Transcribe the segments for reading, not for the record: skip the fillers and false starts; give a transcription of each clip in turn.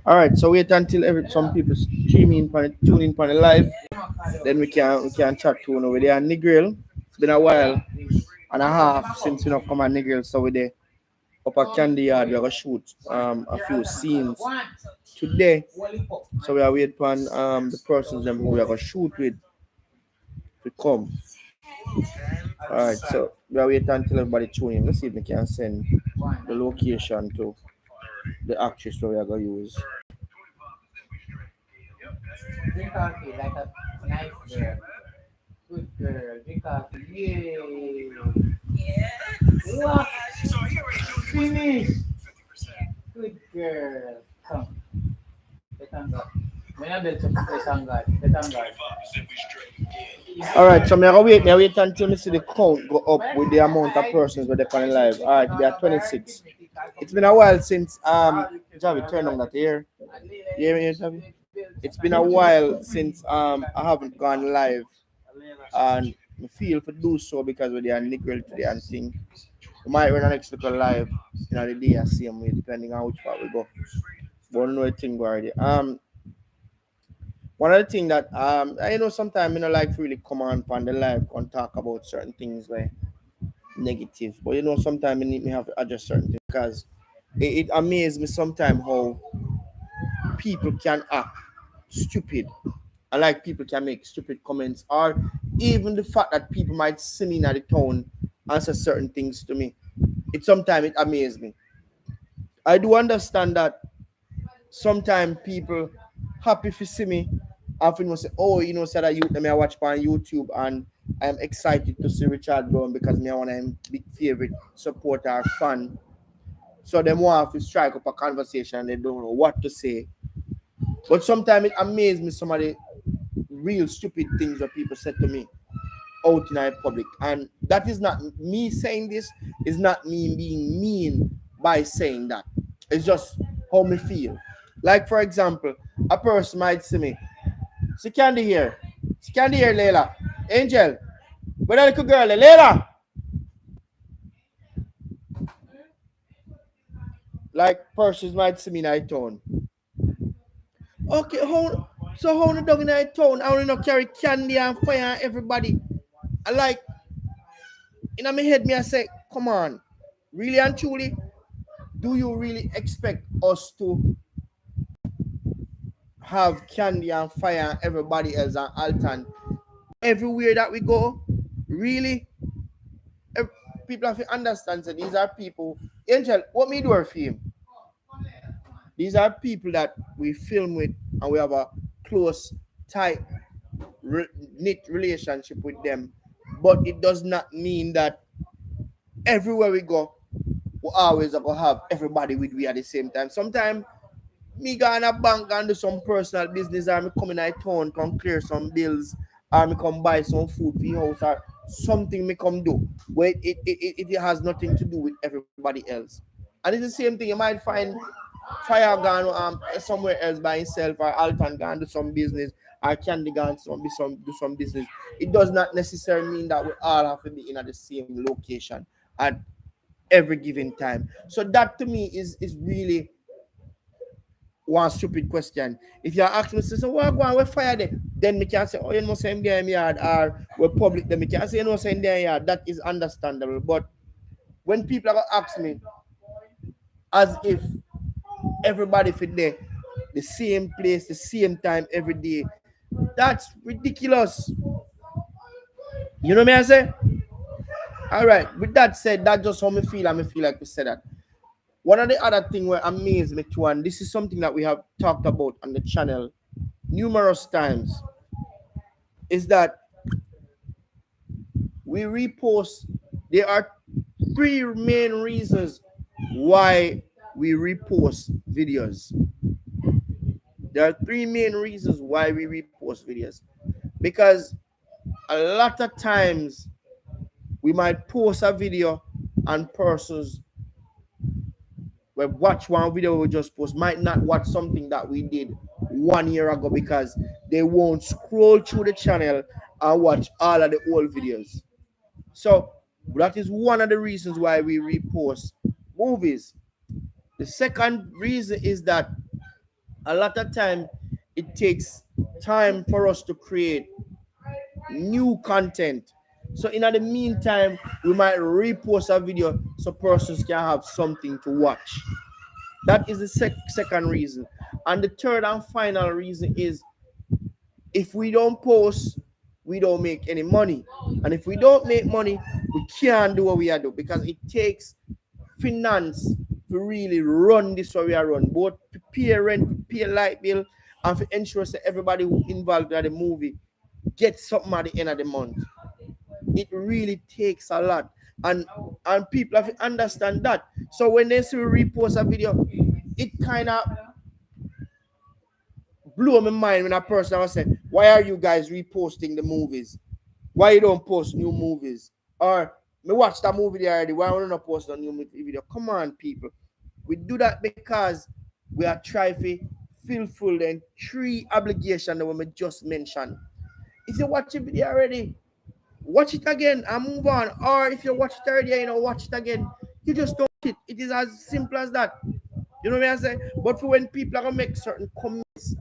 All right, so wait until some people tune in for the live, then we can chat to you know with the Negril. It's been a while and a half since we not come at Negril, so we there up at Candy Yard. We are gonna shoot a few scenes today. So we are waiting for the persons them who we are gonna shoot with to come. Alright, so we are waiting until everybody tune in. Let's see if we can send the location to the actress that we are gonna use. Drink coffee like a nice girl. Good girl. Drink coffee. Yay. What? Finish. Good girl. Come. Let on God. When I build to let on God. Let on God. Alright, so me I wait until me see the count go up with the amount of persons where they're on live. Alright, we are 26. It's been a while since Javi turn on that here. You hear me, Javi? It's been a while since I haven't gone live and I feel to do so because we are Negril today and thing. We might run an next little live the day I see them depending on which part we go. But no thing already. One of the things that I know sometimes like to really come on the live and talk about certain things like negative. But sometimes me have to adjust certain things because it amazes me sometimes how people can act stupid. I like people can make stupid comments, or even the fact that people might see me in the town and say certain things to me. Sometimes it amazes me. I do understand that sometimes people happy to see me and you say, oh, say that me I watch on YouTube and I'm excited to see Richard Brown because me I want him big favorite supporter fan. So them want to strike up a conversation and they don't know what to say. But sometimes it amazes me some of the real stupid things that people said to me out in the public. And that is not me saying this, is not me being mean by saying that. It's just how me feel. Like for example, a person might see me. She can't hear. She can't hear Layla. Angel. Where that little girl? Layla. Like persons might see me in that town. Okay, how the dog in that town? I want to not carry candy and fire and everybody. I like in my head me I say, come on, really and truly, do you really expect us to have candy and fire and everybody else and Alton everywhere that we go? Really? People have to understand that these are people. Angel, what me do our film? These are people that we film with and we have a close, tight, knit relationship with them. But it does not mean that everywhere we go, we always are gonna have everybody with we at the same time. Sometimes me go in a bank and do some personal business, or me come in a town, come clear some bills, or me come buy some food for your house, or something me come do where it has nothing to do with everybody else. And it's the same thing. You might find Fire gone somewhere else by himself, or Alton gone do some business, or Candy gone do some business. It does not necessarily mean that we all have to be in at the same location at every given time. So that to me is really one stupid question. If you're asking me, so what go on, we fire them, then me can say, oh, you know, same there in yard, or we're public, then me can say, you know, same there in yard. That is understandable. But when people are gonna ask me, as if everybody fit there, the same place, the same time, every day, that's ridiculous. You know me, I say? All right. With that said, that's just how me feel. And me feel like we said that. One of the other thing where amazed me too, and this is something that we have talked about on the channel numerous times, is that we repost. There are three main reasons why we repost videos. There are three main reasons why we repost videos. Because a lot of times we might post a video and persons will watch one video we just post might not watch something that we did 1 year ago because they won't scroll through the channel and watch all of the old videos. So that is one of the reasons why we repost movies. The second reason is that a lot of time it takes time for us to create new content. So in the meantime, we might repost a video so persons can have something to watch. That is the second reason. And the third and final reason is if we don't post, we don't make any money. And if we don't make money, we can't do what we are doing because it takes finance to really run this way we are run. Both to pay rent, to pay light bill, and to ensure that everybody who involved in the movie gets something at the end of the month. It really takes a lot. And people have to understand that. So when they see we repost a video, it kind of blew my mind when a person was saying, why are you guys reposting the movies? Why you don't post new movies? Or me watch that movie there already. Why don't not post a new video? Come on, people. We do that because we are trying to fulfill the three obligations that we just mentioned. If you watch a video already, watch it again and move on. Or if you watch it already, watch it again. You just don't watch it. It is as simple as that. You know what I'm saying? But for when people are gonna make certain comments,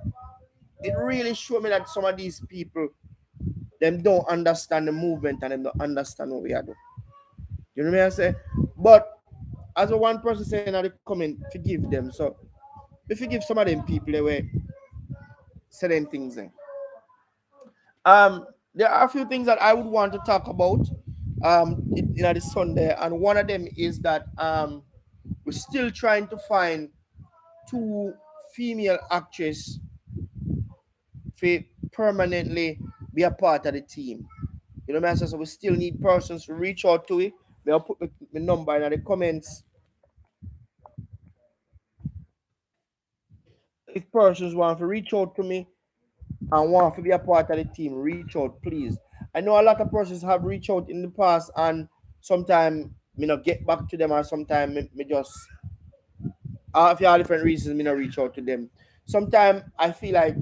it really showed me that some of these people them don't understand the movement and them don't understand what we are doing. You know what I'm saying? But as a one person saying in the comment, forgive them. So if you give some of them people they were certain things in. There are a few things that I would want to talk about in this Sunday, and one of them is that we're still trying to find two female actresses to permanently be a part of the team. You know what I'm saying? So we still need persons to reach out to it. I'll put my number in the comments. If persons want to reach out to me and want to be a part of the team, reach out, please. I know a lot of persons have reached out in the past, and sometimes me not get back to them, or sometimes me just for all different reasons me not reach out to them. Sometimes I feel like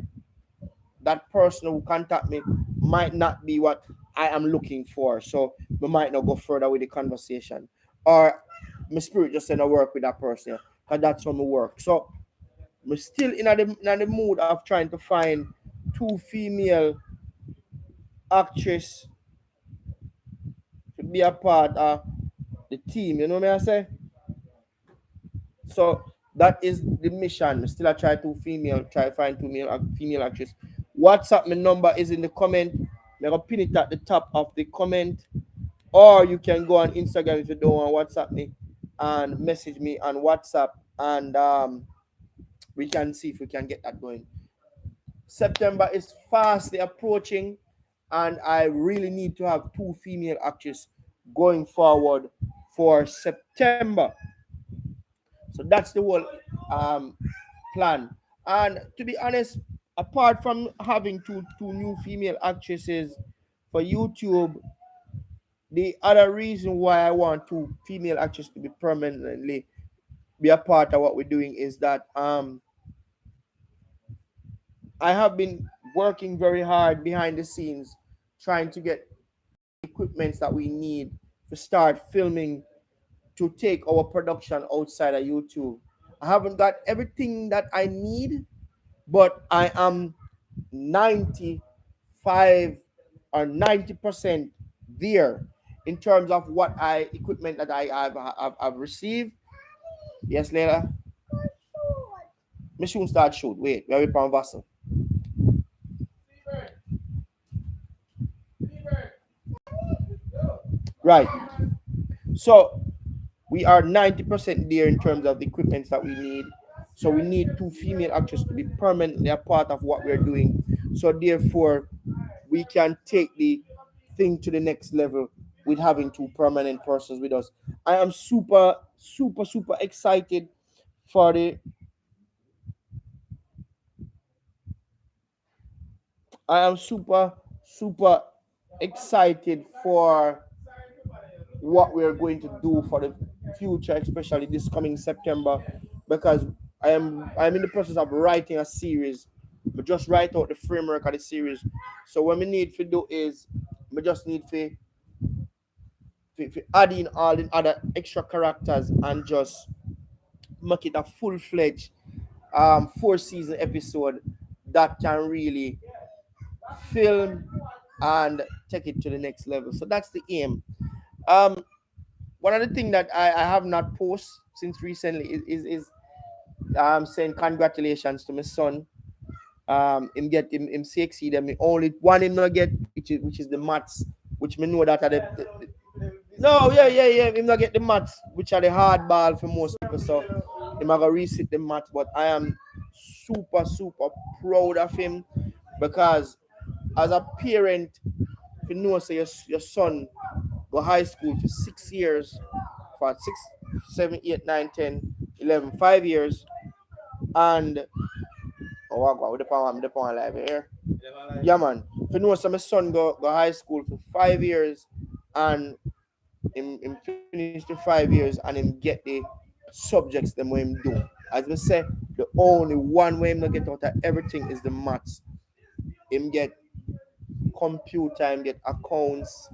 that person who contact me might not be what I am looking for, so we might not go further with the conversation, or my spirit just saying I work with that person because that's how me work. So we're still in the mood of trying to find two female actresses to be a part of the team. You know what I say? So that is the mission. Still, I try try to find female actress. WhatsApp my number is in the comment. I'm gonna pin it at the top of the comment, or you can go on Instagram if you don't want WhatsApp me and message me on WhatsApp, and we can see if we can get that going. September is fastly approaching, and I really need to have two female actresses going forward for September. So that's the whole um, plan. And to be honest, apart from having two new female actresses for YouTube, the other reason why I want two female actresses to be permanently be a part of what we're doing is that I have been working very hard behind the scenes trying to get equipments that we need to start filming to take our production outside of YouTube. I haven't got everything that I need, but I am 95 or 90% there in terms of what I equipment that I've received. Yes, Leila. Mission start shoot. Wait, we have a pound vessel. Right. So we are 90% there in terms of the equipment that we need. So we need two female actors to be permanently a part of what we're doing. So therefore, we can take the thing to the next level with having two permanent persons with us. I am super excited for the. I am super excited for what we're going to do for the future, especially this coming September, because I'm in the process of writing a series. We just write out the framework of the series. So what we need to do is we just need to if add in all the other extra characters and just make it a full-fledged 4 season episode that can really film and take it to the next level. So that's the aim. Um, One of the things that I have not posted since recently is saying congratulations to my son. Him get him CXC them. Only one him not get, which is the maths, which me know that are no, yeah. Him not get the maths, which are the hard ball for most people. So him a go resit the maths. But I am super proud of him because as a parent, if you know say your son go high school for 6 years, for 6, 7, 8, 9, 10, 11, 5 years, and oh, I go with the power live here. Yeah, man. If you know, so my son go high school for 5 years, and him finish the 5 years, and him get the subjects them where him do. As we say, the only one way him not get out of everything is the maths. Him get computer, him get accounts,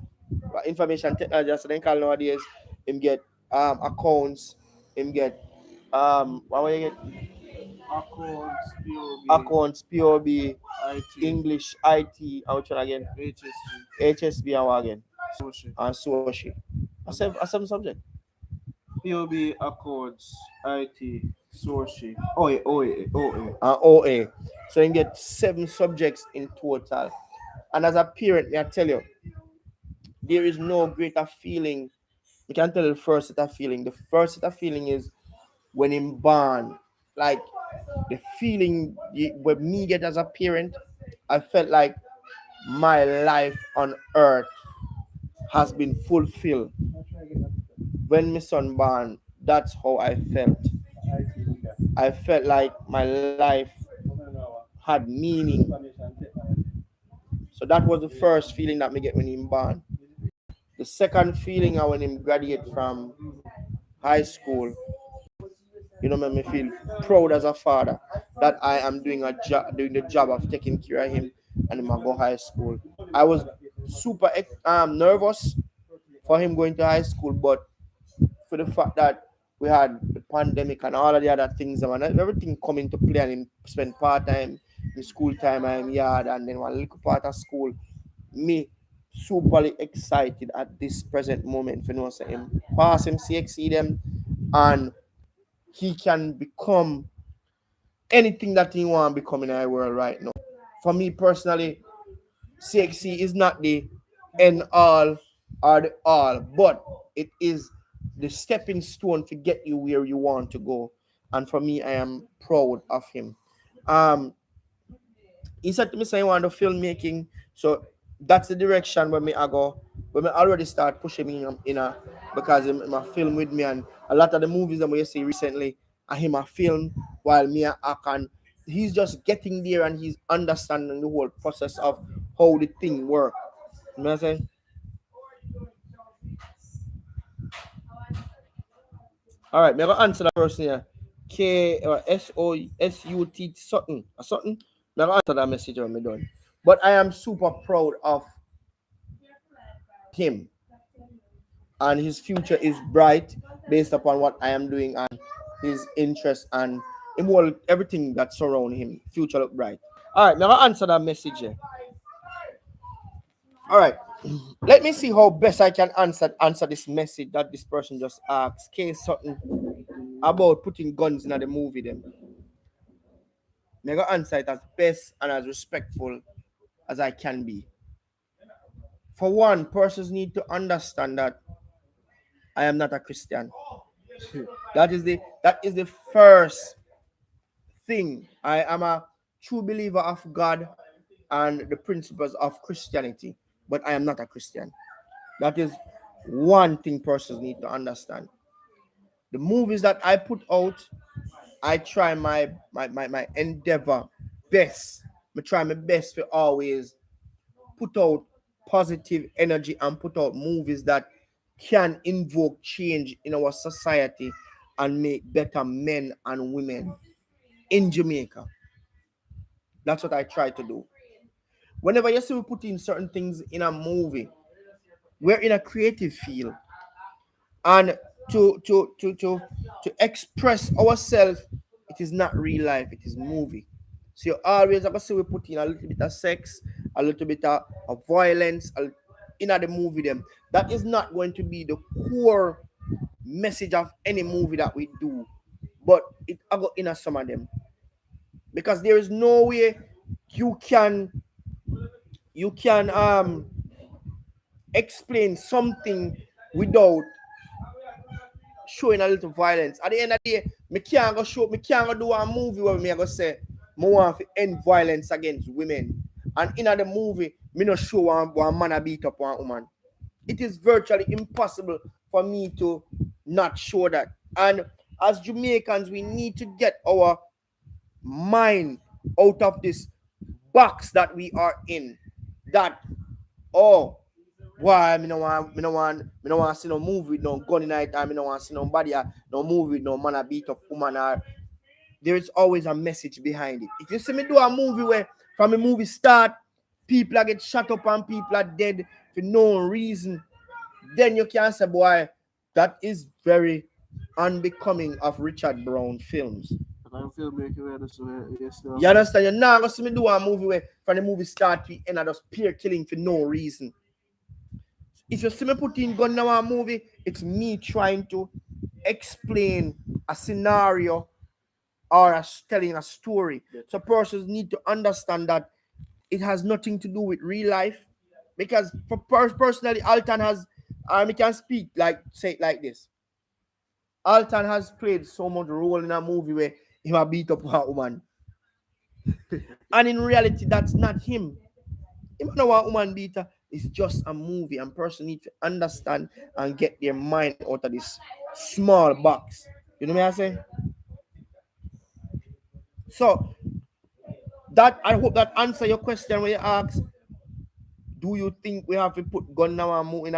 information technology, so then call nowadays. Him get accounts, him get what will you get? Accounts, POB, English, IT, and which one again? HSB and what again? And social. I seven subject. POB, Accords, IT, Sourcing, OA. And OA. So you get 7 subjects in total. And as a parent, may I tell you, there is no greater feeling. You can tell the first set of feeling. The first set of feeling is when him born. Like the feeling when me get as a parent, I felt like my life on earth has been fulfilled. When my son born, that's how I felt. I felt like my life had meaning. So that was the first feeling that me get when him born. The second feeling I when him graduate from high school, make me feel proud as a father that I am doing the job of taking care of him and him go high school. I was super nervous for him going to high school, but for the fact that we had the pandemic and all of the other things and everything come into play and him spend part time in school time and yard and then one little part of school, me superly excited at this present moment for say him pass him CXC them and he can become anything that he want to become in our world right now. For me personally, CXC is not the end all or the all, but it is the stepping stone to get you where you want to go. And for me, I am proud of him. Um, he said to me, say, I want to filmmaking. So that's the direction where me I go. When me already start pushing me in a because him a film with me and a lot of the movies that we see recently, I him a film while me a act and he's just getting there and he's understanding the whole process of how the thing work. You know what I'm saying? All right, me gonna answer that person here. K or SOSUT something. Something. Me gonna answer that message when me done. But I am super proud of him and his future is bright based upon what I am doing and his interest and everything that surround him. Future look bright. All right, now I'll answer that message here. All right, let me see how best I can answer this message that this person just asked. Case something about putting guns in the movie. Them, I'm gonna answer it as best and as respectful as I can be. For one, persons need to understand that I am not a Christian. That is the first thing. I am a true believer of God and the principles of Christianity, but I am not a Christian. That is one thing persons need to understand. The movies that I put out, I try my endeavor best. I try my best to always put out positive energy and put out movies that can invoke change in our society and make better men and women in Jamaica. That's what I try to do. Whenever you see we put in certain things in a movie, we're in a creative field. and to express ourselves. It is not real life, it is movie. So you always have to see we put in a little bit of sex, a little bit of violence in the movie them. That is not going to be the core message of any movie that we do, but it I got in some of them, because there is no way you can you can explain something without showing a little violence. At the end of the day, me can't go do a movie where me I go say me want to end violence against women. And in the movie, me not show one man a beat up one woman. It is virtually impossible for me to not show that. And as Jamaicans, we need to get our mind out of this box that we are in. That, oh, why me no want see no movie with no gun in it, or me no want see nobody no movie with no man a beat up woman, or there is always a message behind it. If you see me do a movie where from a movie start, people are get shut up and people are dead for no reason, then you can say, boy, that is very unbecoming of Richard Brown films. I'm filmmaking yes, You understand? You're not gonna see me do a movie where from the movie start to end, I just peer killing for no reason. If you see me put in gun now a movie, it's me trying to explain a scenario or telling a story. So persons need to understand that it has nothing to do with real life. Because for personally, Alton has, he can speak like, say it like this. Alton has played so much role in a movie where he might beat up a woman. And in reality, that's not him. Him not a woman beater. It's just a movie, and person need to understand and get their mind out of this small box. You know what I say? So that, I hope that answer your question when you ask, do you think we have to put gun in our movie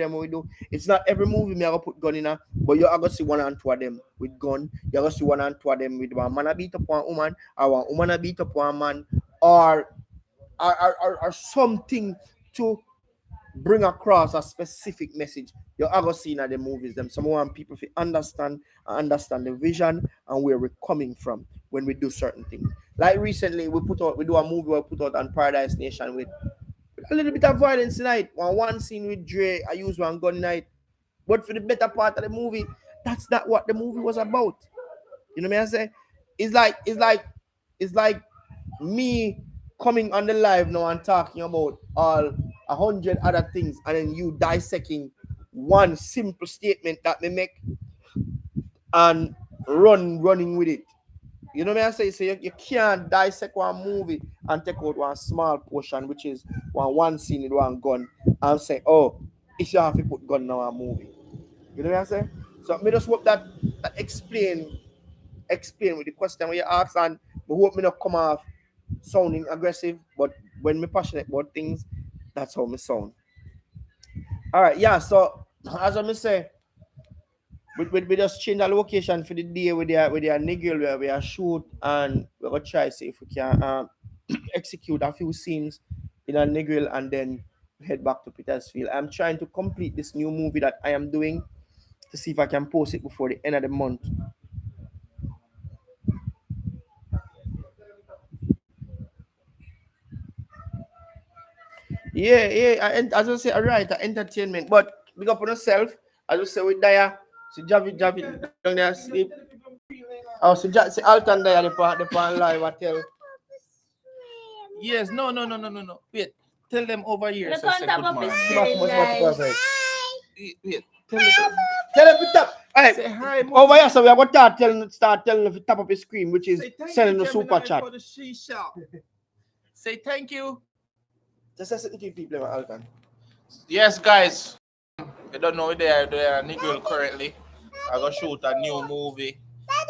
them we do? It's not every movie me I go put gun in, but you are gonna see one and two of them with gun. You are gonna see one and two of them with one man a beat up one woman, or one woman a beat up one man, or something to bring across a specific message. You are gonna see in the movies them. Some want people to understand the vision and where we're coming from when we do certain things. Like recently we do a movie we put out on Paradise Nation with a little bit of violence tonight. One scene with Dre, I use one gun night. But for the better part of the movie, that's not what the movie was about. You know what I say? It's like me coming on the live now and talking about all 100 other things, and then you dissecting one simple statement that me make and running with it. You know what I say? So you can't dissect one movie and take out one small portion, which is one scene with one gun, and say, oh, if you have to put gun in a movie. You know what I say? So me just hope that explain with the question when you ask, and we hope me not come off sounding aggressive, but when me passionate about things, that's how me sound. All right, yeah. So as I say, we just change the location for the day with their niggle where we are shoot, and we're gonna try see if we can execute a few scenes in a niggle and then head back to Petersfield. I'm trying to complete this new movie that I am doing to see if I can post it before the end of the month. Yeah. As I say, all right, entertainment, but big up on yourself. As I say with Daya, so Javi down there sleep. Oh, so Alton there, the pan live, I tell. Yes, no. Wait, tell them over here. Look So on say top good of his morning. screen, guys. Wait, Tell them to tap. Hey, say hi. over here, so we are going to start telling them to tap up his screen, which is Say thank sending you, the super Gemini, chat. for the shisha. Say thank you. Just say something to people, Alton. Yes, guys. I don't know they are Nigel currently. I go shoot a new movie.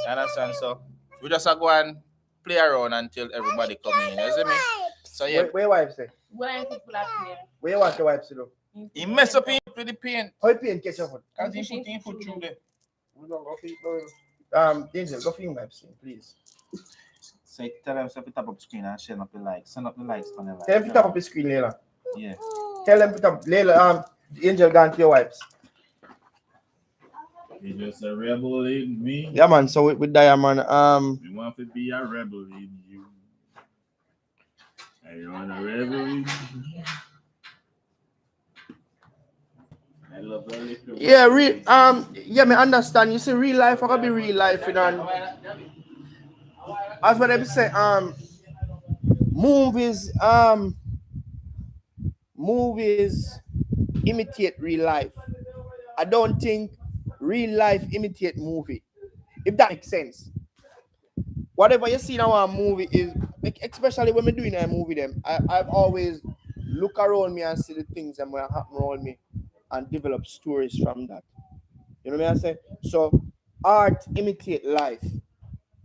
You understand? So we just go and play around until everybody come in. You see me? So yeah. Where wife say? Where is it black here? Where you want the wife to do? He mess up with the paint. How you paint catch your foot? Because he put in foot through there. Denzel, go for your wife, please. Say, tell them to tap up screen and share up the likes. Send up the likes on the likes. Tell them to tap up his screen, Layla. Yeah. Tell them to tap Layla, Angel gone to your wipes. You just a rebel in me. Yeah, man. So with Diamond, You want to be a rebel in you. I want a rebel in you. I love the little yeah, yeah, me understand. You see, real life, I gotta be real life, you know. And as what I say, movies, movies imitate real life. I don't think real life imitate movie. If that makes sense. Whatever you see now a movie is, like, especially when we're doing a movie, I've always look around me and see the things that will happen around me and develop stories from that. You know what I say? So art imitate life.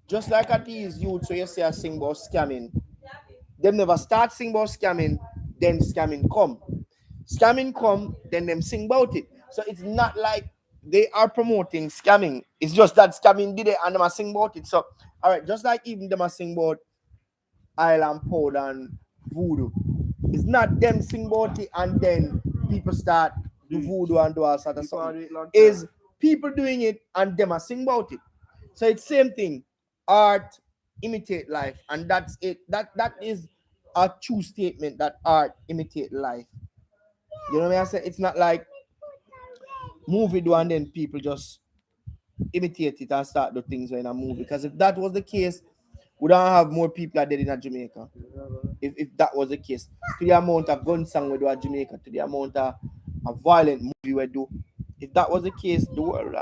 Just like at these youth, so you say I sing about scamming. Them never start sing about scamming, then scamming come. Scamming come, then them sing about it. So it's not like they are promoting scamming. It's just that scamming did it and them are sing about it. So all right, just like even them are sing about island powder and voodoo. It's not them sing about it and then people start do voodoo and do all sort of something. Is people doing it and them are sing about it. So it's same thing. Art imitate life, and that's it. That is a true statement that art imitate life. You know what I say? It's not like movie do and then people just imitate it and start the things in a movie. Because if that was the case, we don't have more people are dead in Jamaica. If that was the case, to the amount of gun song we do at Jamaica, to the amount of violent movie we do. If that was the case, the world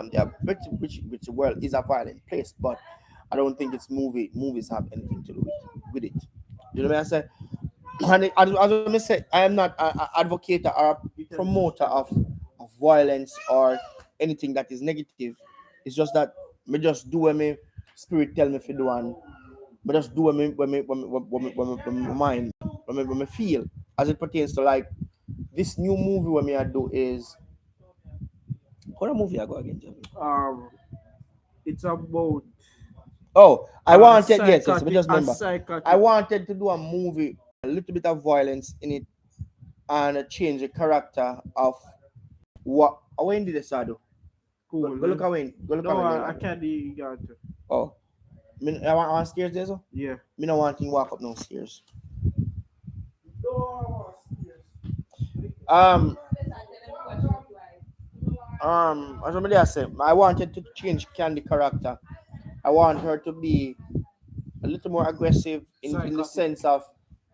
which world is a violent place, but I don't think it's movies have anything to do with it. You know what I say? And as I said, I am not an advocate or a promoter of violence or anything that is negative. It's just that me just do what me spirit tell me to do, and but just do what me mind, what me feel as it pertains to like this new movie. What me I do is what a movie I go again, Jeremy? It's about Oh, I wanted yes, psychotic, but just a remember, psychotic. I wanted to do a movie, a little bit of violence in it, and change the character of what. When did I do? Cool. Go look at Wayne. Go look No, at I Wayne. can't do got to. Oh, I want stairs there, so Yeah. me no want to walk up no stairs. Um, as somebody has said, I wanted to change Candy character. I want her to be a little more aggressive in the Psychotic. sense of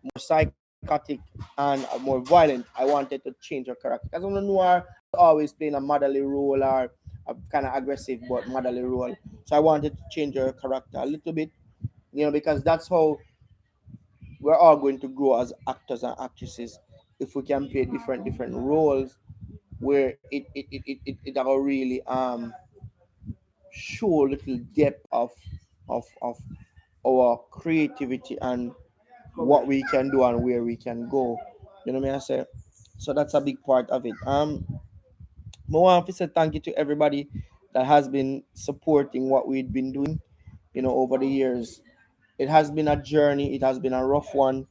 more psychotic and more violent. I wanted to change her character because I don't know her always playing a motherly role or a kind of aggressive but motherly role. So I wanted to change her character a little bit, because that's how we're all going to grow as actors and actresses if we can play different roles where it will really show a little depth of our creativity and what we can do and where we can go. You know what I say? So that's a big part of it. I want to say thank you to everybody that has been supporting what we've been doing, over the years. It has been a journey, it has been a rough one.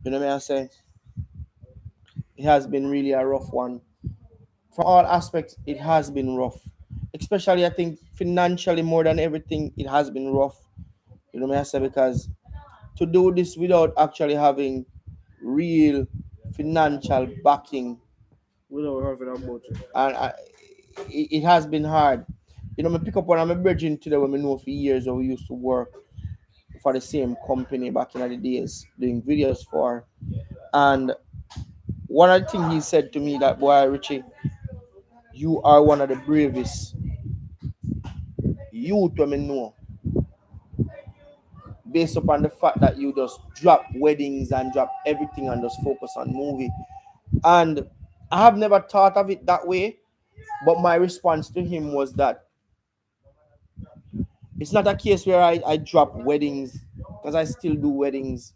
You know what I say? It has been really a rough one. From all aspects, it has been rough. Especially I think financially more than everything, it has been rough. You know what I say? Because to do this without actually having real financial backing, Without having a budget. and it has been hard. Me pick up one of my brethren today when we know for years or we used to work for the same company back in the days doing videos for. And one of the things he said to me that, boy, Richie, you are one of the bravest youth when I know, based upon the fact that you just drop weddings and drop everything and just focus on movie. And I have never thought of it that way, but my response to him was that it's not a case where I drop weddings because I still do weddings.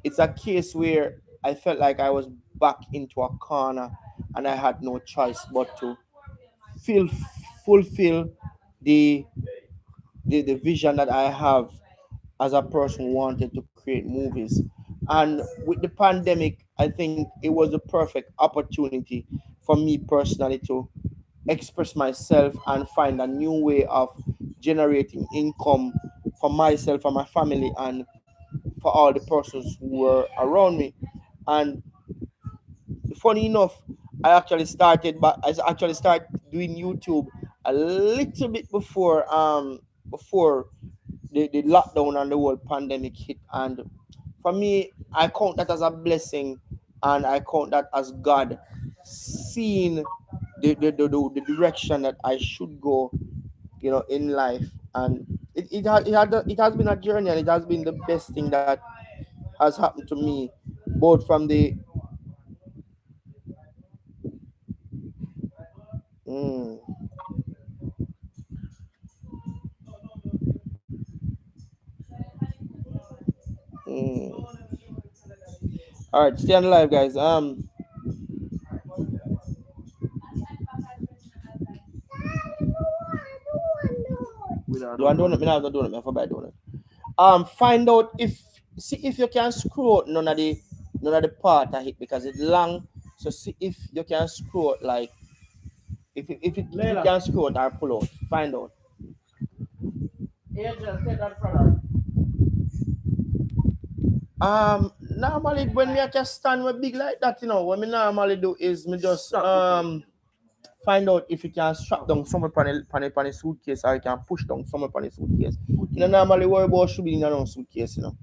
It's a case where I felt like I was back into a corner and I had no choice but to feel fulfill the the vision that I have as a person who wanted to create movies. And with the pandemic, I think it was the perfect opportunity for me personally to express myself and find a new way of generating income for myself and my family and for all the persons who were around me. And funny enough, I actually started doing YouTube a little bit before the lockdown and the whole pandemic hit. And for me, I count that as a blessing, and I count that as God seeing the direction that I should go, in life. And it has been a journey, and it has been the best thing that has happened to me, both from the mm, mm. All right, stay on the live, guys. Without You want donut? Me not have no donut. Me have to buy donut. Find out if see if you can scroll out none of the part I hit because it's long. So see if you can scroll out, like if it can scroll out or pull out. Find out. Angel, take that from her. Normally when me I just stand with big like that, what me normally do is me just find out if you can strap down somewhere on the suitcase, or you can push down somewhere on the suitcase. You don't normally worry about should be in your own suitcase, You know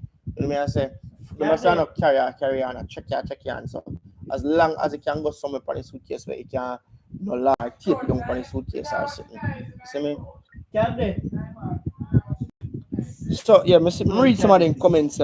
me I say? You must not carry on, and check your hand. So as long as it can go somewhere on the suitcase where it can no lie, tape it down on the suitcase or something. You see me? Can they? So yeah, me read some of them comments.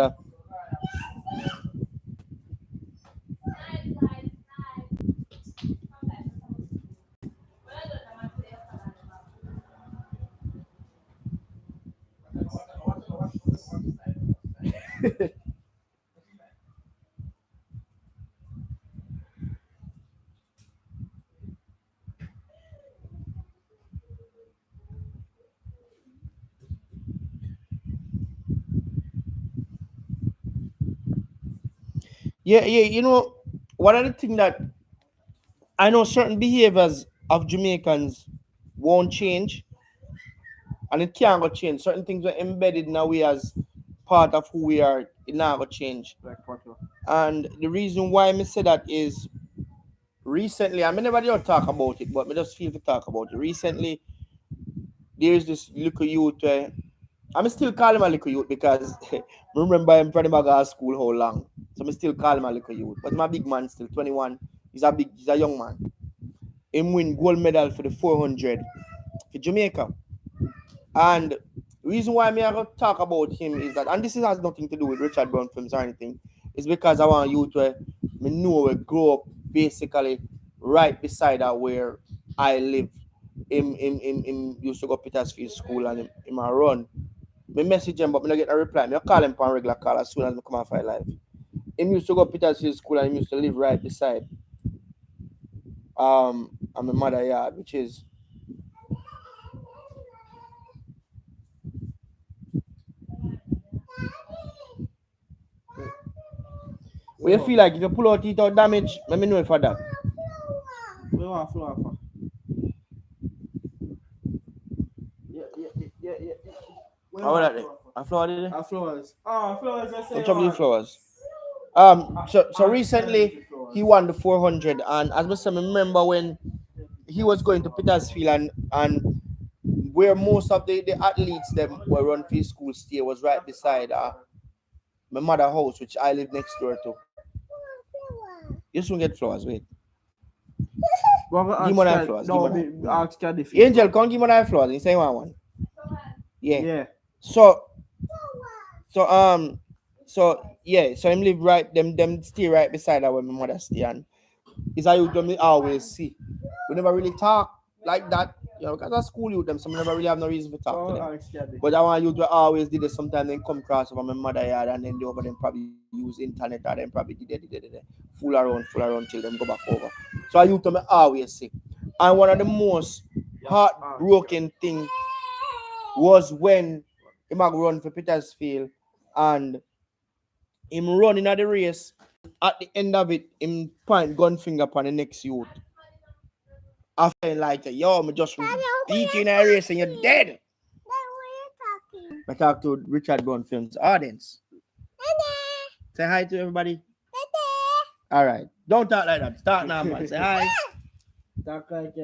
Yeah, yeah. One of the things that I know, certain behaviors of Jamaicans won't change, and it can't go change. Certain things are embedded in our way as part of who we are. It not go change. like Porto. And the reason why I say that is recently, I mean, never did talk about it, but I just feel to talk about it. Recently, there's this little youth. I'm still call him a little youth because remember him from the school how long. So I still call him a little youth. But my big man still 21. He's a young man. Him win gold medal for the 400 for Jamaica. And the reason why me I going to talk about him is that, and this has nothing to do with Richard Brown films or anything, is because I want you to me know we grow up basically right beside where I live. Him used to go Petersfield School, and him a run. Me message him, but me not get a reply. Me call him on regular call as soon as me come off my live. Him used to go Petersfield School, and he used to live right beside and my mother yard, which is where you feel like if you pull out it out damage, let me know for that. We want flour for. Yeah. How about that? A flower did it? Flowers. Ah, flowers. I say. What's up with the flowers? So recently he won the 400, and as I said, I remember when he was going to Petersfield, and where most of the athletes them were run for school stay was right beside my mother's house, which I live next door to. You soon get flowers, wait. Give me that flowers. Ask Caddy. Angel, come give me that flowers. You say you want one? Yeah. Yeah. So yeah, so him live right them stay right beside where my mother stay, and it's how you me always see. We never really talk like that, because at school you them, so we never really have no reason to talk to them. But I want you to always did it sometimes, then come across over my mother yard, and then they over them probably use internet, or then probably did fool around till them go back over. So I used to me always see. And one of the most heartbroken thing was when him had run for Petersfield, and him running at the race. At the end of it, him point gun finger upon the next youth. After like, yo, me just beat you in a race and you're dead. I talk to Richard Brown Films audience. Say hi to everybody. All right. Don't talk like that. Start now, man. Say hi. Talk like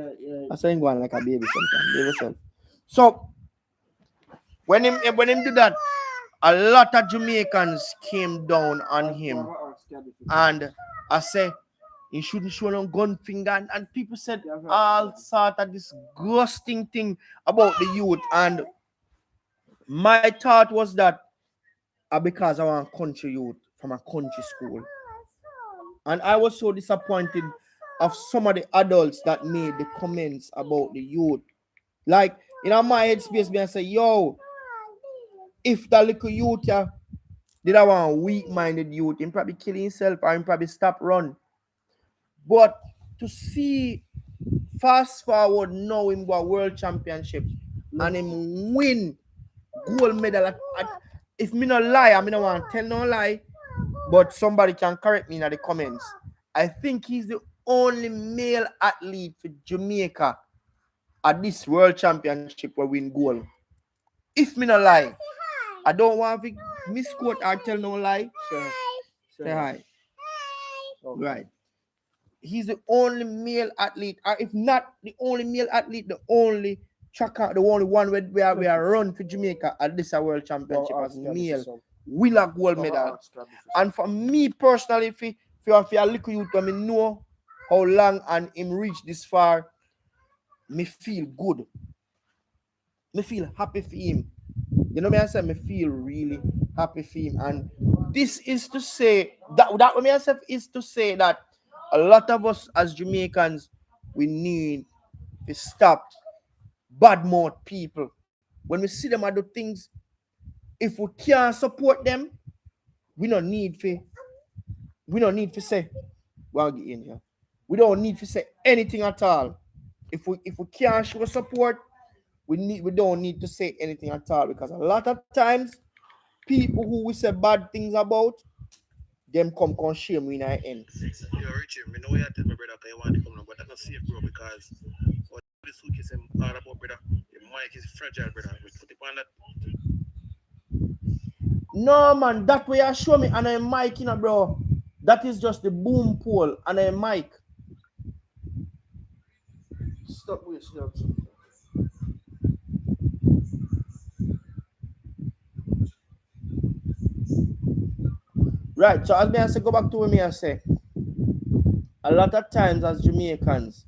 I'm saying going like a baby sometimes. Baby yourself. So when him do that, a lot of Jamaicans came down on him, and I say he shouldn't show no gun finger, and people said all sort of disgusting thing about the youth, and my thought was that because I want country youth from a country school, and I was so disappointed of some of the adults that made the comments about the youth. Like in my headspace, me I say, yo, if that little youth did I want weak-minded youth, him probably kill himself or him probably stop run. But to see fast forward now him go world championship and him win gold medal if me not lie, I mean I want to tell no lie, but somebody can correct me in the comments. I think he's the only male athlete for Jamaica at this world championship where win gold. If me not lie, I don't want to misquote or tell no lie. Say hi. Right. He's the only male athlete, or if not the only male athlete, the only tracker, the only one where we are run for Jamaica at this world championship as male will a gold medal. And for me personally, if you a little youth, I mean know how long and him reach this far, me feel good. Me feel happy for him. You know me I say me feel really happy for him. And this is to say that what me I say is to say that a lot of us as Jamaicans, we need to stop badmouth people. When we see them do things, if we can't support them, we don't need to say, well, get in here. We don't need to say anything at all. If we can't show support, we don't need to say anything at all, because a lot of times people who we say bad things about, them come shame me in our end. Yo, Richie, I know you tell my brother because you want to come now, but that's not safe, bro, because what this week is all about, brother. The mic is fragile, brother. We put it on that. No, man, that way you show me and a mic, you know, bro. That is just the boom pole and a mic. Stop with yourself. Right, so as me I say, go back to what me I say. A lot of times as Jamaicans,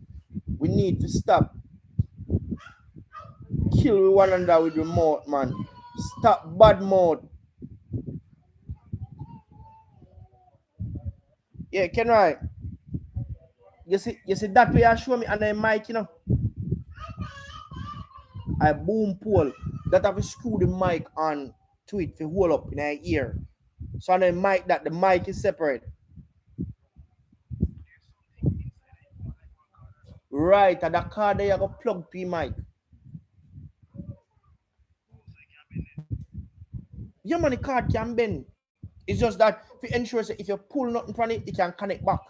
we need to stop kill one another with remote, man. Stop bad mode. Yeah, Kenry. You see that way I show me and then mic, you know. I boom pole that have to screw the mic on to it to hold up in our ear. So on the mic that the mic is separate. Right, and the card there you go plug to your mic. Yeah, man, the card can bend. It's just that if you ensure that if you pull nothing from it, it can connect back.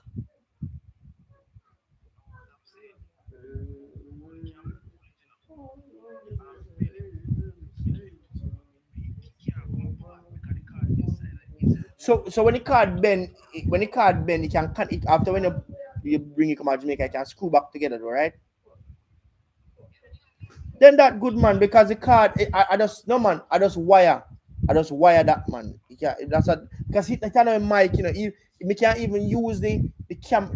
So when the card bend, it can cut it after when you bring it come out Jamaica, it can screw back together, right? Then that good, man, because the card I just wire that, man. That's a because it kind of mic, you know, we can't even use the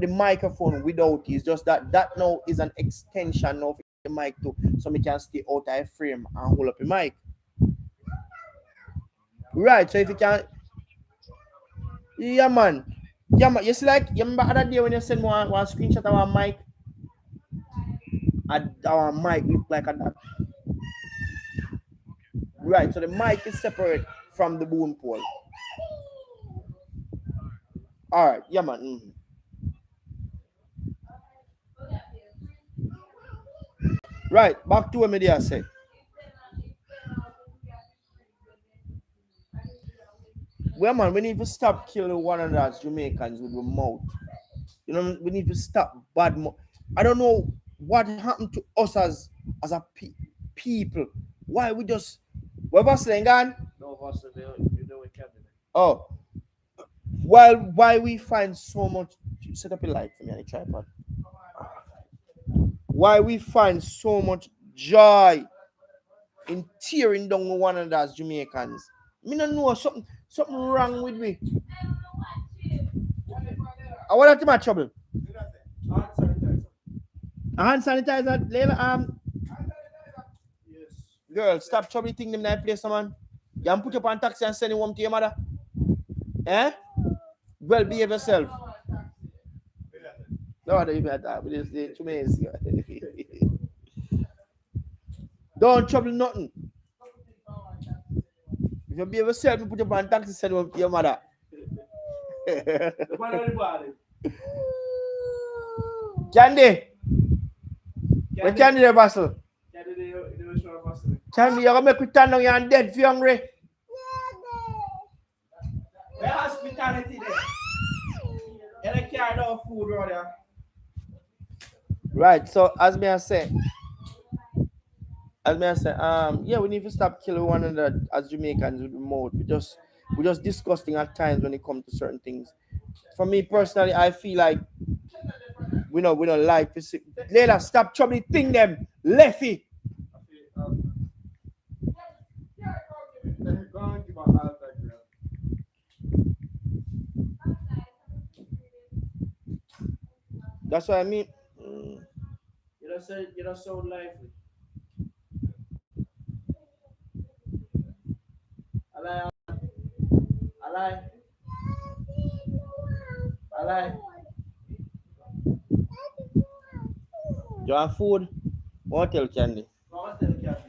microphone without it. It's just that now is an extension of the mic too, so we can stay out of frame and hold up the mic. Right, so if you can, yeah, man. You see, like, you remember other day when you send one screenshot of our mic? Our mic look like that. Right, so the mic is separate from the boom pole. Alright, yeah, man. Right, back to what media said. Well, man, we need to stop killing one another as Jamaicans with the mouth. You know, we need to stop bad mouth. I don't know what happened to us as a people? Why we just what was saying gone? No, Buster, you know what Kevin. Oh, why we find so much set up a light for me on the tripod. Why we find so much joy in tearing down one another as Jamaicans. Me no know something wrong with me. I want to my trouble. Hand sanitizer, Layla, Yes. girl, stop troubling thing them in that place, man. You can put up on taxi and send it home to your mother. Eh? Well, behave yourself. No, I don't even have that. But it's 2 minutes. Don't trouble nothing. If you behave yourself, you put up on taxi and send it home to your mother. Candy. Where Candy the vessel? Candy, you're gonna make me turn down you're dead if you're hungry. Where hospitality there? And I carry no food around there. Right, so as me I say, yeah, we need to stop killing one another as Jamaicans with the mouth. We just disgusting at times when it comes to certain things. For me personally, I feel like we don't like to see. Later, stop troubling thing them lefty. That's what I mean. You don't sound lively. I lie. You want food? What tell Candy? What tell Candy?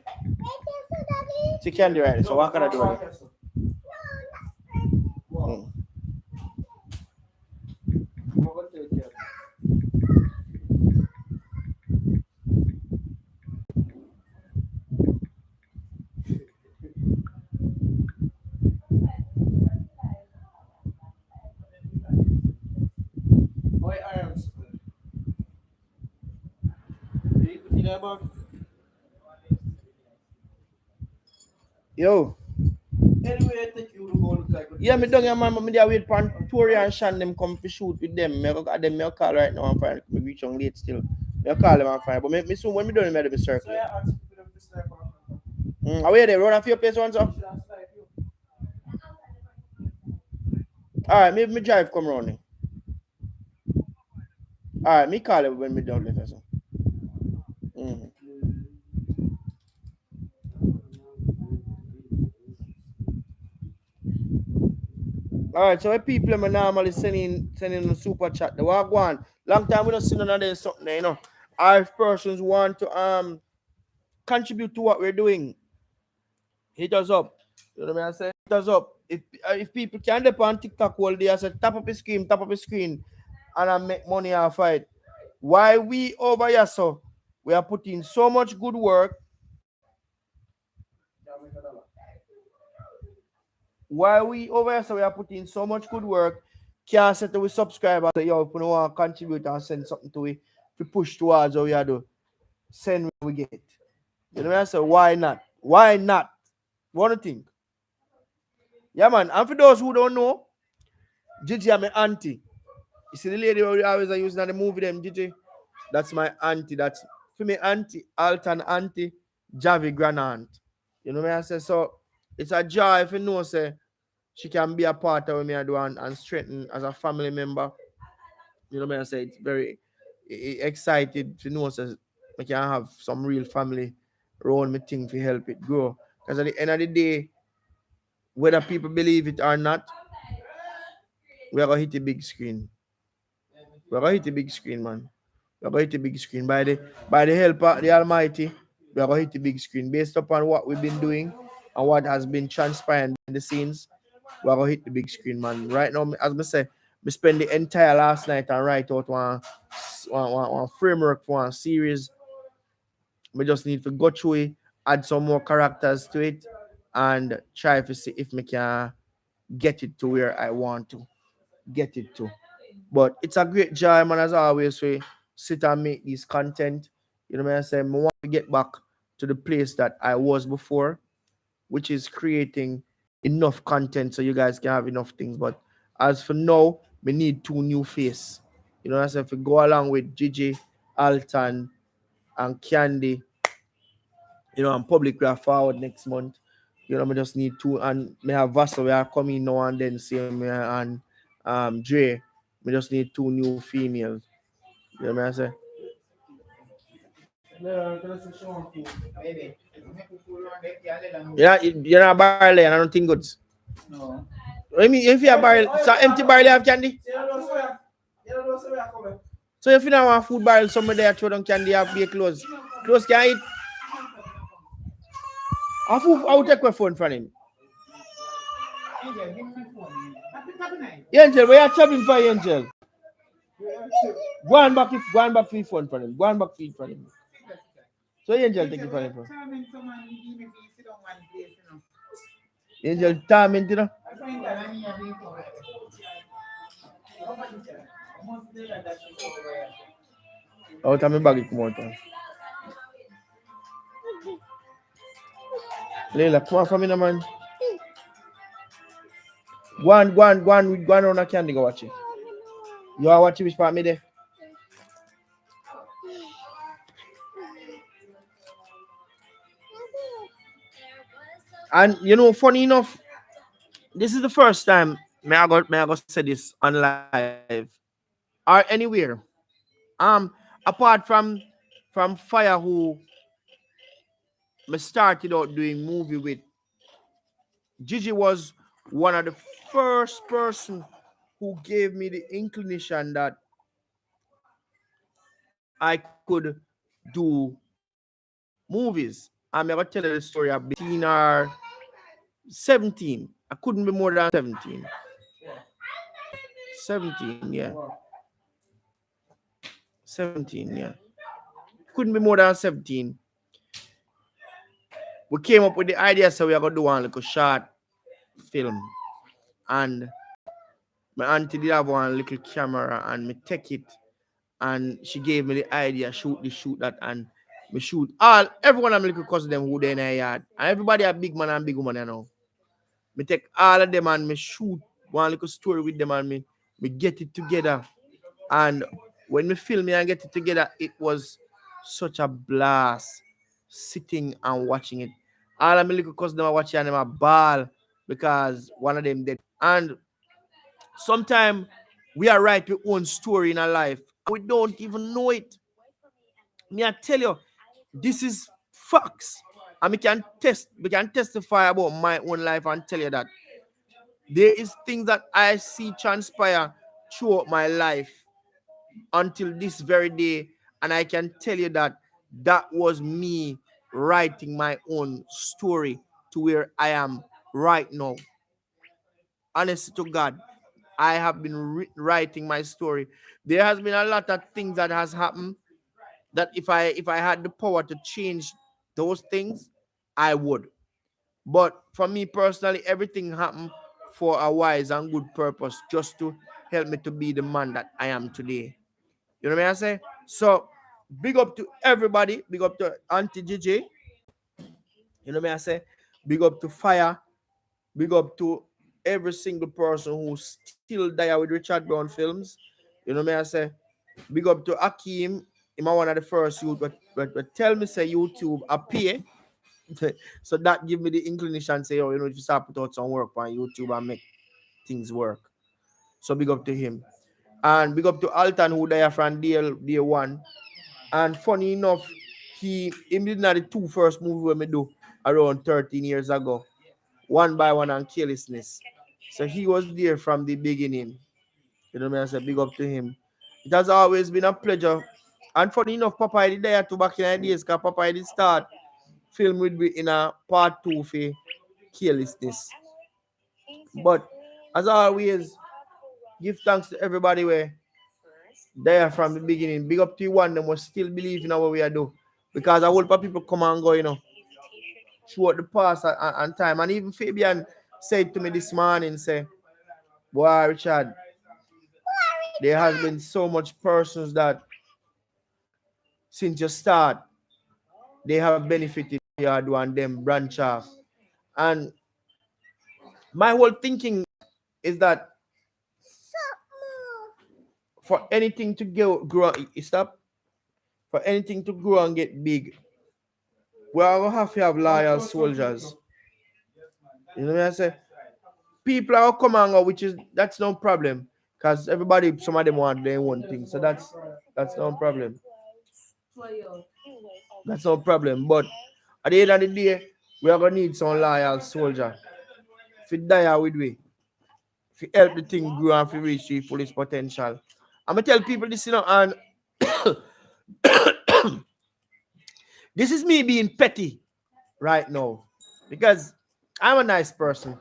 See Candy right? So what can I do? What tell Candy? Boy, arms. You know about? Yo. Anyway, I think you will go look like. Yeah, me done your man, but me there wait for Tori and Shan them come to shoot with them. Me got them me call right now and find me reach on late still. Me call them and find. But me soon when me done me do me circle. So yeah, ask people to snipe off. Away there, run off your place once up. Alright, maybe me drive come round here. Alright, me call it when me done left so. Alright, so people me normally sending a super chat. The walk one. Long time we don't see none of this something there, you know. Or if persons want to contribute to what we're doing, hit us up. You know what I'm saying? Hit us up. If people can dip on TikTok all day, I said tap up the screen, and I make money off it. Why we over here so we are putting so much good work. While we over here so we are putting so much good work, can't say to we subscribers say yo, if we want to contribute and send something to we to push towards what we are do, send what we get. You know what I say? Why not? Why not? What do you think? Yeah, man. And for those who don't know, Gigi is my auntie. You see the lady we always are using in the movie them, Gigi? That's my auntie. That's for me auntie, Alton auntie, Javi grand aunt. You know what I say? So it's a joy if you know say she can be a part of what me I do and strengthen as a family member. You know what I say? It's very excited to know say I can have some real family around me thing to help it grow. Because at the end of the day, whether people believe it or not, we're gonna hit the big screen. We're gonna hit the big screen, man. We're gonna hit the big screen. By the help of the Almighty, we're gonna hit the big screen. Based upon what we've been doing and what has been transpiring in the scenes, we're gonna hit the big screen, man. Right now, as I say, we spend the entire last night and write out one framework for one series. We just need to go through it, add some more characters to it, and try to see if we can get it to where I want to get it to. But it's a great joy, man, as always. We sit and make this content. You know what I say? I want to get back to the place that I was before, which is creating enough content so you guys can have enough things. But as for now, we need two new face. You know what I say? If we go along with Gigi, Alton, and Candy, and public we are forward next month. We just need two, and we have Vassal we are coming now and then, same and Dre. We just need two new females. You know what I say? Baby, make you cool on that, yeah, let them You're not barley and I don't think good. no. I mean, if you have barrel, so empty barrel you have candy. So if you don't want food barrel, somewhere there throw down candy have be close. Close can eat. I will take my phone from him. Angel, give me my phone. Happy night. Angel, where you chopping for Angel? Go on back for your phone from him. Go on back for it from him. So Angel take it from him. Charming someone, give me sit on one place, Angel torment, I find that I need a big phone. Almost there that she Out of my bag it come out. Leila, come on for me now, man. Go on on a candy go watch it. You are watching which part me there? And funny enough, this is the first time may I go say this on live or anywhere. Apart from Fire who me started out doing movie with, Gigi was one of the first person who gave me the inclination that I could do movies. I'm gonna tell you the story. I've been 18 or 17. I couldn't be more than 17. 17, yeah. 17, yeah. Couldn't be more than 17. We came up with the idea, so we are gonna do one little short film. And my auntie did have one little camera and me take it, and she gave me the idea, shoot this, shoot that, and me shoot everyone I'm little cousin them who they in a yard. And everybody a big man and big woman, Me take all of them and me shoot one little story with them and me get it together. And when we film it and get it together, it was such a blast sitting and watching it. All of my little cousins them are watching and them a ball because one of them dead. And sometimes we are write our own story in our life. We don't even know it. Me I tell you, this is facts. And we can testify about my own life and tell you that there is things that I see transpire throughout my life until this very day, and I can tell you that that was me writing my own story to where I am right now. Honestly to God, I have been writing my story. There has been a lot of things that has happened that if I had the power to change those things, I would. But for me personally, everything happened for a wise and good purpose, just to help me to be the man that I am today. You know what I say? So big up to everybody. Big up to Auntie Gigi. You know what I say? Big up to Fire. Big up to every single person who still there with Richard Brown films. You know what I say? Big up to Akeem. Him one of the first youth, but tell me say YouTube appear. So that give me the inclination say, if you start put out some work on YouTube and make things work. So big up to him. And big up to Alton who there from day one. And funny enough, he did not the two first movie we me do around 13 years ago. One by One and Carelessness. So he was there from the beginning. You know what I say? Big up to him. It has always been a pleasure. And funny enough, Papa I did there too back in the days, because Papa I did start film with me in a part 2 for Carelessness. But as always, give thanks to everybody where there from the beginning. Big up to you one them was still believe in what we are doing. Because a whole lot of people come and go, throughout the past and time. And even Fabian said to me this morning, say, boy, Richard, there has been so much persons that since you start, they have benefited you are doing them branch off. And my whole thinking is that for anything to grow, stop. For anything to grow and get big, we are gonna have to have loyal soldiers. You know what I say? People are come and go, which is that's no problem. Because everybody, some of them want their own thing. So that's no problem. That's no problem. But at the end of the day, we are gonna need some loyal soldier. If you die with we, if you help the thing grow and if you reach its fullest potential. I'm gonna tell people this, and this is me being petty right now. Because I'm a nice person.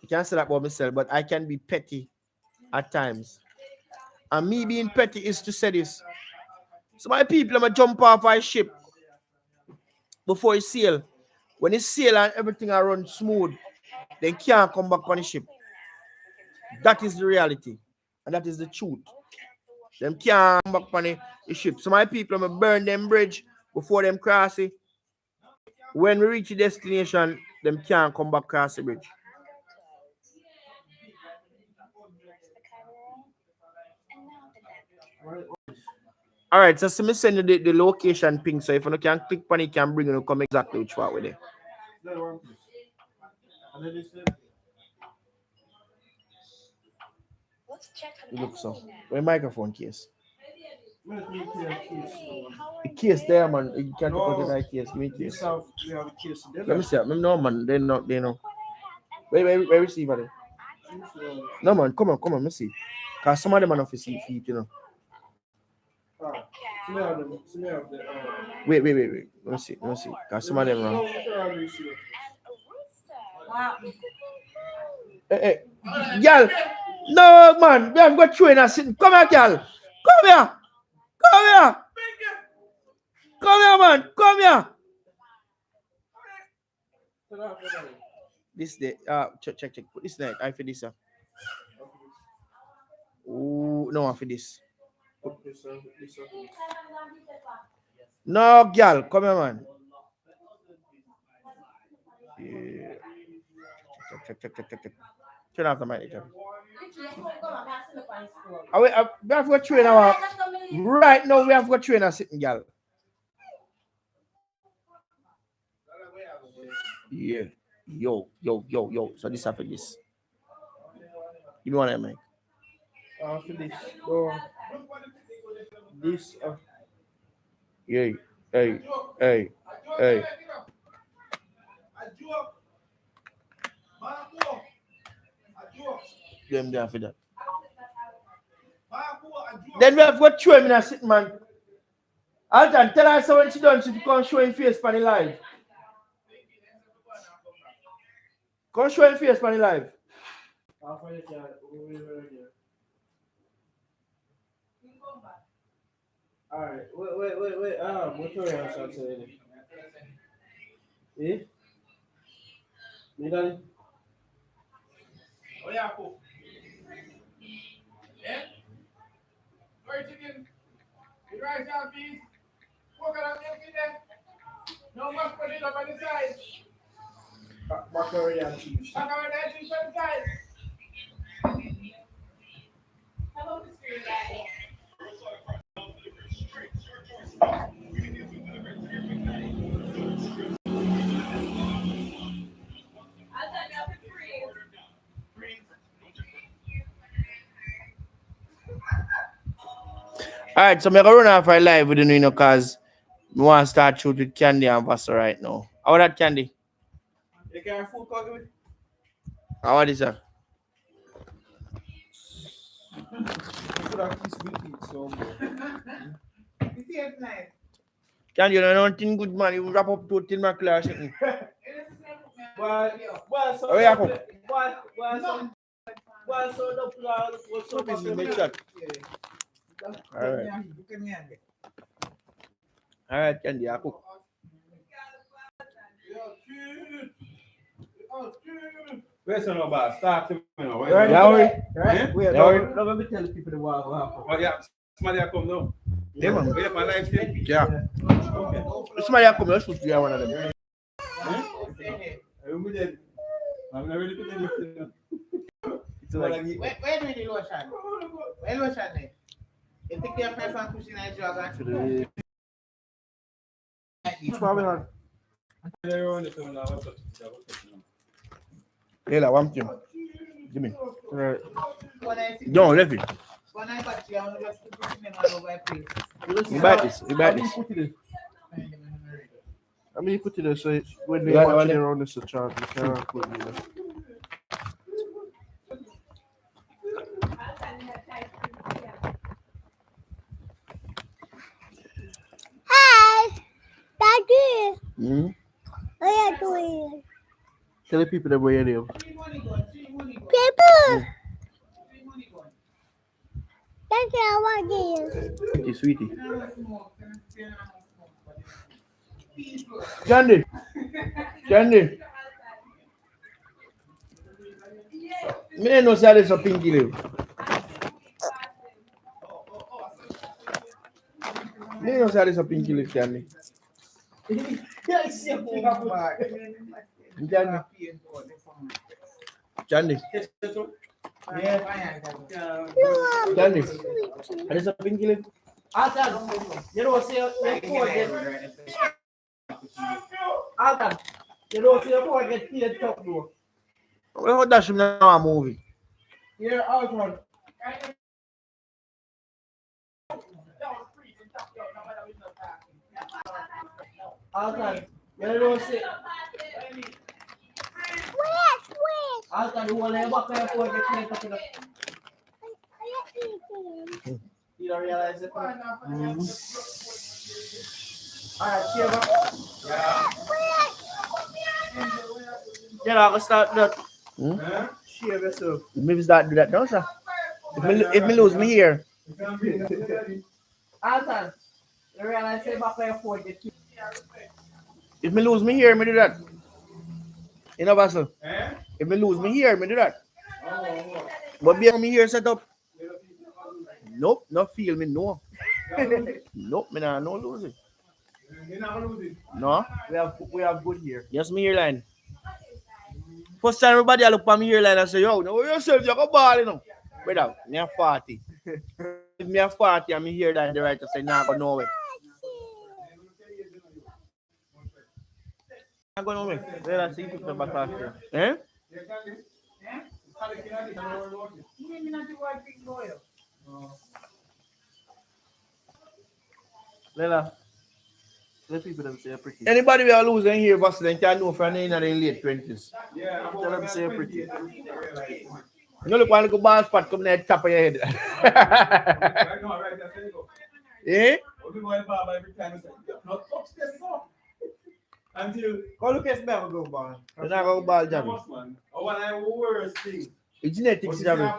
I can't say that about myself, but I can be petty at times. And me being petty is to say this. So my people, I'm gonna jump off a ship before it sail. When it sail and everything are run smooth, they can't come back on the ship. That is the reality. And that is the truth. Them can't come back on the ship. So my people, I'm gonna burn them bridge before them cross it. When we reach the destination, them can't come back across the bridge. All right, so me send you the location ping. So if you can click on it, you can bring you come exactly which part with it. You look so. Where microphone case? The case there, man. You can't talk about that case. Give me case. Let me see. No, man. They know. They know. Where receive it? No, man. Come on. Let me see. Cause some of them are not for see feet, Wait. Let me see. Cause some of them are. Hey, girl. No, man. We have got trainer sitting. Come here, girl. Come here, man. Come here. This day. Check. Put this night. I for this. Oh, no, I for this. No, girl. Come here, man. Yeah. Check. Turn off the mic. We have got trainer. Right now, we have got trainer sitting, girl. Yeah. Yo. So this after this. Give me one of them, mic. After this. Go. This. Hey. Them there for that. Then we have got show him in a sitting, man. Alton, tell her so when she done, she come show him face for the live. Come show him face for the live. Alright, wait. What are you answering today? Eh? Me, Daddy? Oh, yeah, cool. Yeah? Where chicken? You rice and peas? Coconut milk in there? No mashed potato on the side? Macaroni and cheese. Macaroni and cheese on the side? Hello, Mr. Daddy. All right, so I'm going to run off our live with you, because we want to start shoot with Candy and Vasa right now. How that, Candy? You can food cook with? How is that? You could have kissed me, so. You see it's nice. Candy, you know nothing good, man. You wrap up to 10 my class. Why, so. Oh, yeah, come. Why, so the plan was so Busy, make chat. All right, Candy, I cook. Where's the number? Start to me now. Right? Right? Wait, Don't worry. let me tell the people the what happened. Oh, yeah. Somebody come now. Yeah, man. Wait up on live stream. Yeah. Okay. This man come here, shoot you one of them. I'm ready. I'm not ready to do it. It's like, Where do you lotion? Where lotion there? You take your first and push in a jug it's probably not. Yeah, Yeah, like one thing. Give me. and No, left it. when I got you, I'm just pushing them all over my place. You bite this. You bite this. I mean, you put it there so when they Yeah, watch yeah. it around this chart, you can put it there. Hi, Daddy. Mm-hmm. What are you doing? Tell the people that where you live. People. That's how I get. Sweetie, sweetie. Candy. Candy. Me ain't no say this a pinky live. Me ain't no say this a pinky live, Candy. Candy. Candy. Candy. And it's a pinky live. Alton, you don't see your phone get. Alton, you don't see your phone get paid top though. Well, that's now a movie. You're Alton. Alton, you don't see. Wait. Alton, you want to back your phone get paid top enough. You don't realize it? Alright, cheer up. Yeah, I can start that. Hmm? Share yourself. Maybe start do that now, sir. If me lose me here. Alton, you realize it back your phone get paid. If me lose me here, me do that. You know, Basil? If me lose me here, me do that. But be me here set up. Nope, not feel me, no. Nope, me nah, no losing. You're not going to lose it. No. We have good here. Yes, me hairline. First time everybody I look for me hairline and say, yo, now yourself, you go ball, you know. Brother, me a 40. If me a 40 and me hairline, the right to say, nah, go nowhere. I'm going nowhere. Then I see people back after. Eh? Lela, let people them say you're pretty. Anybody we are losing here, Basil, they can know from in the late 20s. Yeah, Tell them say you're pretty. You know, look one little ball spot come near the top of your head. I know, right? That's it. Eh? We go and barber every time. No, touch this up. Until Go look at Smell go ball. You're not going to ball, Jamie. man. Oh, one of the worst thing. It's genetics, Jamie.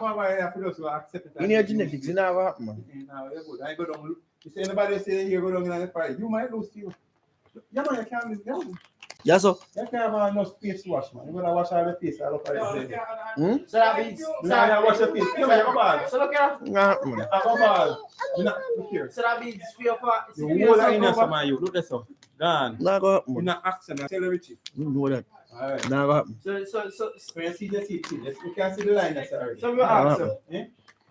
In your genetics, it never happen, man. Now, you're good. I go down. You see anybody say you go down in the fire, you might lose you. Yeah, man, you can't lose down. Yes, sir. You can't have enough face wash, man. You're gonna wash all the face. I look at it. So that means. You gotta wash your face. You go bad. So look at. Nah, man. I go bad. You not look here. So that means fear for. The whole line is some of you. Look at this. Gone. Nah, go happen, You're man. not accent. I tell you everything. You know that. All right. Nah, go happen. So So you see the seat. You can see the line that's already. you ask so. Eh?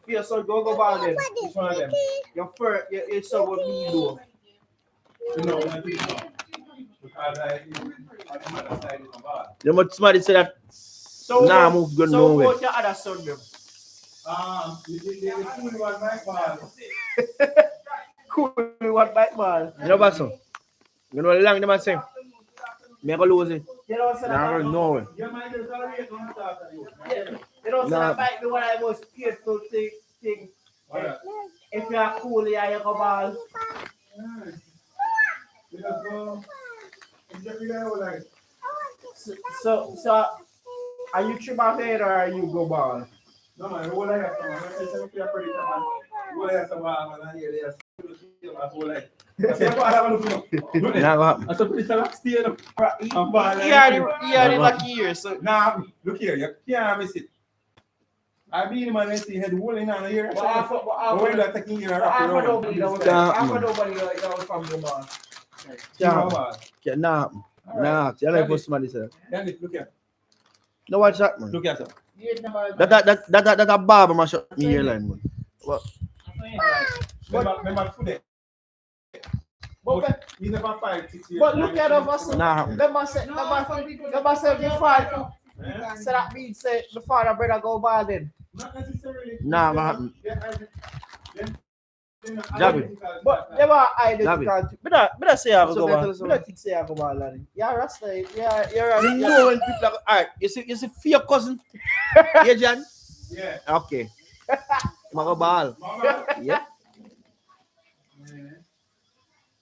Fear so go ball then. Which one of them? Your first, your son what me do. You know what I think now. Because on the other side is bad. The much somebody say that. So Nah, move good so nowhere. what your other son them? The cool one, my ball. Cool, what bite ball? You know, Basil? You know how long them are saying? Me go lose it. You don't say Nah, that. go nowhere. Your mind is already going to talk to you. You don't say Nah. that bite me what I most fearful thing. Alright. If you are cool, yeah, you go ball. You just go. You just be there, like. So are you trim off head or are you go ball? No, man, whole life, man. I say something pretty, man. Whole life, man, and here they are. Whole life. I say, what happened to you? Nah, go happen. I said, pretty like stay up. He had the lucky year, so Nah, look here, you can't miss it. I be man, I see head rolling on here. But half Why that taking here? half of nobody that was from the bar. Yeah, nah, nah. You know what somebody said. Then look here. No, watch that, man. Look here, sir. That a barber man shot me hairline, man. What? Remember today. But you never 5, 6 years. But look at us. Nah. Never said the father. So that means say the father brother go bad then. Not necessarily. Nah, what happened? Javi. But never identical. But say I have to So go back. better think say I go bad. Yeah, Rasta. Yeah, you're right. You know when people are alright, you see for your cousin? Yeah, John? Yeah. Okay. Mago ball. Yeah.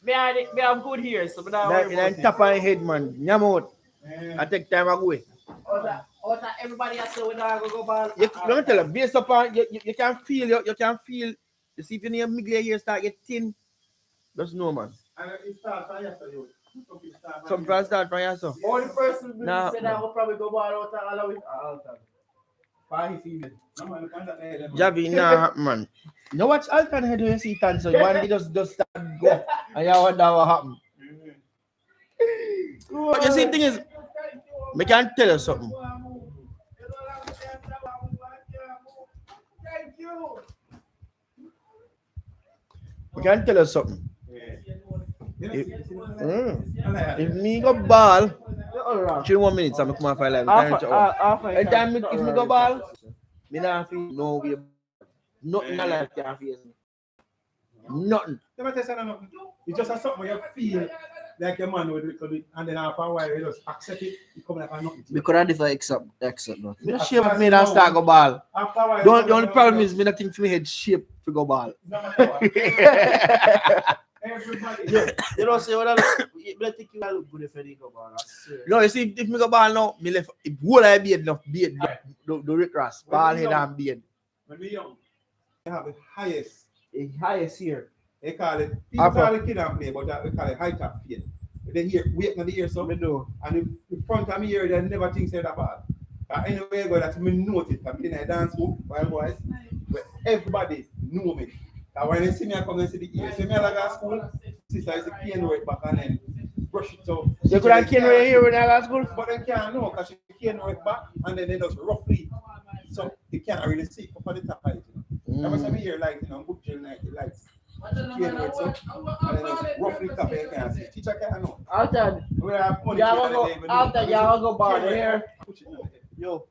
Me have good here, so but I That tap on your head, man. Nyamot. I take time I go away. everybody has to when I go bad. Let me tell you, based upon you can feel you can feel. You see if you need middle here start get thin. That's no man. And it starts from yesterday. Some people start from here, so. Only person who Nah, said I will probably go bad out and allow it all time. Why he female? Javi, nah, man. You know what alternate head when you see tan, so one day just start go. And you wonder what happened. But you see, the thing is, I can tell you something. I can tell you something. If me go ball, 1 minutes, I'm come off my life. Anytime if me go ball, me not feel no way. Nothing in life can face me. Nothing. Let me tell you something. It's just something you feel like a man would do, and then after a while you just accept it. You come like a nothing. Because I differ accept no. Me not shape me and start go ball. After a while, The only problem is me not think for me head shape to go ball. Everybody. You know, say what I think you look good if you go ball. No, you see, if me go ball now, me left whole I beard enough beard, the Rick Ross, ball head and beard. When we young, they have the highest here. they call it, people call it kid and play, but they call it high top fade. They hear, wait in the ear, so, Me do. and the front of me ear, they never think say that bad. Anyway, go that me notice, I'm in a dance group, while boys, but everybody know me. And when they see me, I come and see the ear. See me like at school, sister is a cane right back and then brush it out. You could have cane right here when I got school? But they can't know, because she cane right back, and then they just roughly, so they can't really see up on the top of it. That was some ear like, good gel like the lights. Cane right so, and then just roughly top you can't see. Teacher can't know. After We have money, y'all go bad here. Yo.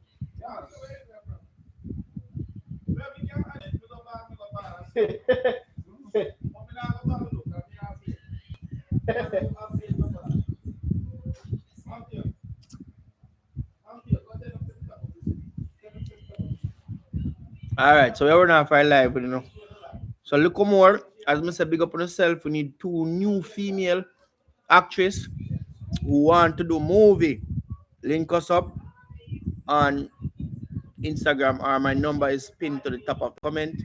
Alright, so we're not for live, you know. So look more, as I said, big up on yourself. We need 2 new female actresses who want to do movie. Link us up on Instagram, or my number is pinned to the top of the comment.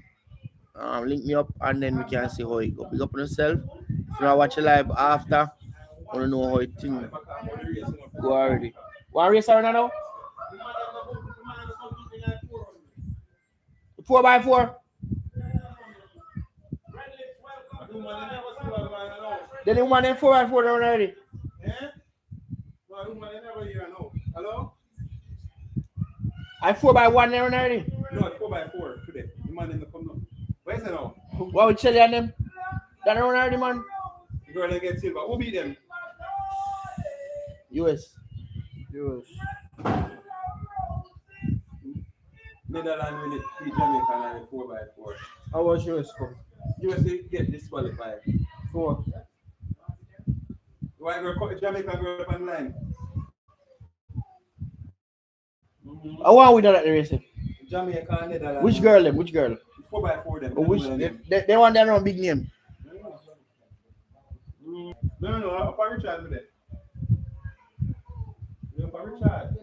Link me up and then we can see how it go. Big up on yourself. If you want to watch a live after, I want to know how it thing go already. Want to race around now? 4x4. Then the one in 4x4 already. Hello? I 4x1 there already. No, it's 4x4 today. The man in the come now. Where's it now? What would Shelly and them? That already, man. The girl that get silver. Who beat them? US. Netherlands win it, beat Jamaica and 4x4. How was US come? USA get disqualified. 4. Why go Jamaica girl up online? I want we done at the race. Jamaica and Netherlands. Which girl them? Which girl? 4x4 them. Oh, which they want their own big name. No, Upper Richard with it. Upper Richard.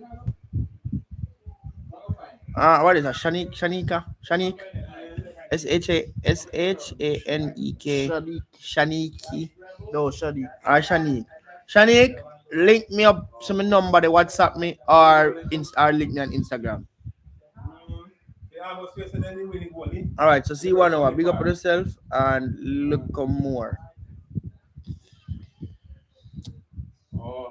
What is that? Shanika? SHANEK. Shaniki. No, Shadi. Shanik. Shanik, link me up to my number, the WhatsApp me or link me on Instagram. All right, so see 1 hour. Big up on yourself and look more.